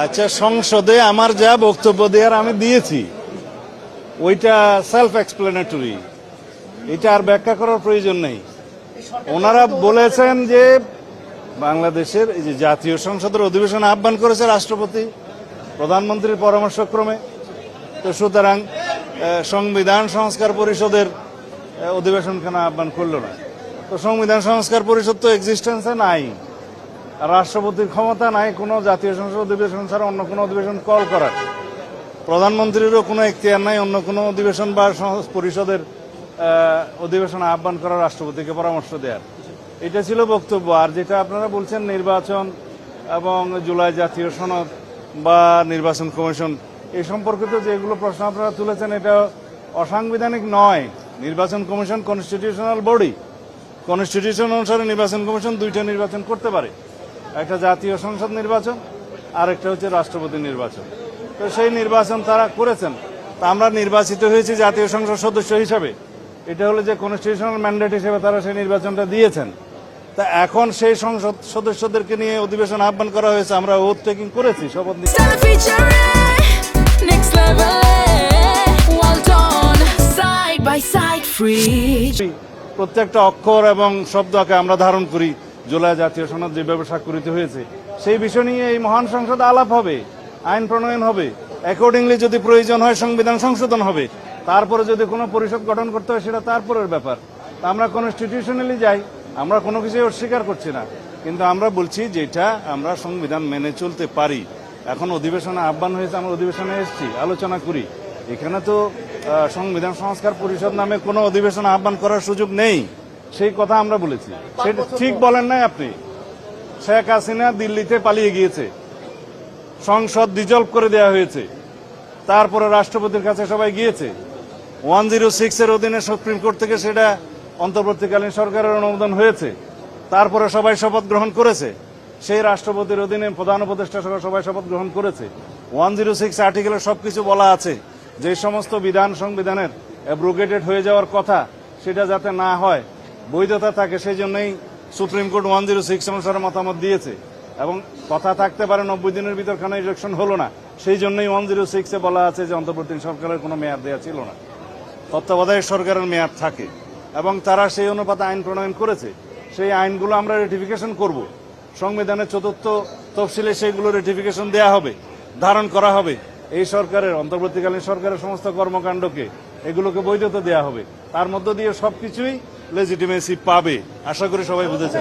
আচ্ছা, সংসদে আমার যা বক্তব্য দেওয়ার আমি দিয়েছি, ওইটা সেলফ এক্সপ্লেনেটরি, এটা আর ব্যাখ্যা করার প্রয়োজন নেই। ওনারা বলেছেন যে বাংলাদেশের এই যে জাতীয় সংসদের অধিবেশন আহ্বান করেছে রাষ্ট্রপতি প্রধানমন্ত্রীর পরামর্শক্রমে, তো সুতরাং সংবিধান সংস্কার পরিষদের অধিবেশন কেন আহ্বান করলো না? তো সংবিধান সংস্কার পরিষদ তো এক্সিস্টেন্সে নাই, আর রাষ্ট্রপতির ক্ষমতা নাই কোনো জাতীয় সংসদ অধিবেশন ছাড়া অন্য কোনো অধিবেশন কল করার। প্রধানমন্ত্রীরও কোনো এখতিয়ার নাই অন্য কোনো অধিবেশন বা পরিষদের অধিবেশন আহ্বান করার, রাষ্ট্রপতিকে পরামর্শ দেওয়ার। এটা ছিল বক্তব্য। আর যেটা আপনারা বলছেন নির্বাচন এবং জুলাই জাতীয় সনদ বা নির্বাচন কমিশন, এই সম্পর্কিত যেগুলো প্রশ্ন আপনারা তুলেছেন, এটা অসাংবিধানিক নয়। নির্বাচন কমিশন কনস্টিটিউশনাল বডি, কনস্টিটিউশন অনুসারে নির্বাচন কমিশন দুইটা নির্বাচন করতে পারে, একটা জাতীয় সংসদ নির্বাচন আর একটা হচ্ছে রাষ্ট্রপতি নির্বাচন। তো সেই নির্বাচন তারা করেছেন, তা আমরা নির্বাচিত হয়েছি জাতীয় সংসদ সদস্য হিসাবে, এটা হলো যে কনস্টিটিউশনাল ম্যান্ডেট হিসেবে তারা সেই নির্বাচনটা দিয়েছেন। তা এখন সেই সংসদ সদস্যদেরকে নিয়ে অধিবেশন আহ্বান করা হয়েছে, আমরা ওথ টেকিং করেছি, শপথ নিচ্ছি। প্রত্যেকটা অক্ষর এবং শব্দকে আমরা ধারণ করি। জুলাই জাতীয় সনদ যেভাবে স্বাক্ষরিত হয়েছে সেই বিষয় নিয়ে এই মহান সংসদে আলাপ হবে, আইন প্রণয়ন হবে, অ্যাকর্ডিংলি যদি প্রয়োজন হয় সংবিধান সংশোধন হবে, তারপরে যদি কোনো পরিষদ গঠন করতে হয় সেটা তারপরের ব্যাপার। তা আমরা কনস্টিটিউশনালি যাই, আমরা কোনো কিছুই অস্বীকার করছি না, কিন্তু আমরা বলছি যেটা আমরা সংবিধান মেনে চলতে পারি। এখন অধিবেশনে আহ্বান হয়েছে, আমরা অধিবেশনে এসেছি, আলোচনা করি। এখানে তো সংবিধান সংস্কার পরিষদ নামে কোনো অধিবেশন আহ্বান করার সুযোগ নেই, সেই কথা আমরা বলেছি। সেটা ঠিক বলেন নাই আপনি। শেখ হাসিনা দিল্লিতে পালিয়ে গিয়েছে, সংসদ ডিজলভ করে দেওয়া হয়েছে, তারপরে রাষ্ট্রপতির কাছে সবাই গিয়েছে, 106 এর অধীনে সুপ্রিম কোর্ট থেকে সেটা অন্তর্বর্তীকালীন সরকারের অনুমোদন হয়েছে, তারপরে সবাই শপথ গ্রহণ করেছে, সেই রাষ্ট্রপতির অধীনে প্রধান উপদেষ্টা সহ সবাই শপথ গ্রহণ করেছে। 106 আর্টিকেলে সবকিছু বলা আছে, যে সমস্ত বিধান সংবিধানের অ্যাব্রোগেটেড হয়ে যাওয়ার কথা সেটা যাতে না হয়, বৈধতা থাকে, সেই জন্যই সুপ্রিম কোর্ট 106 অনুসারে মতামত দিয়েছে। এবং কথা থাকতে পারে 90 দিনের ভিতর কেন ইলেকশন হলো না, সেই জন্যই 106-এ বলা আছে যে অন্তর্বর্তী সরকারের কোনো মেয়াদ দেওয়া ছিল না, তত্ত্বাবধায়ক সরকারের মেয়াদ থাকে, এবং তারা সেই অনুপাতে আইন প্রণয়ন করেছে। সেই আইনগুলো আমরা রেটিফিকেশন করব, সংবিধানের 4th তফসিলে সেইগুলো রেটিফিকেশন দেওয়া হবে, ধারণ করা হবে। এই সরকারের, অন্তর্বর্তীকালীন সরকারের সমস্ত কর্মকাণ্ডকে, এগুলোকে বৈধতা দেওয়া হবে, তার মধ্য দিয়ে সবকিছুই লেজিটিমেসি পাবে। আশা করি সবাই বুঝেছে।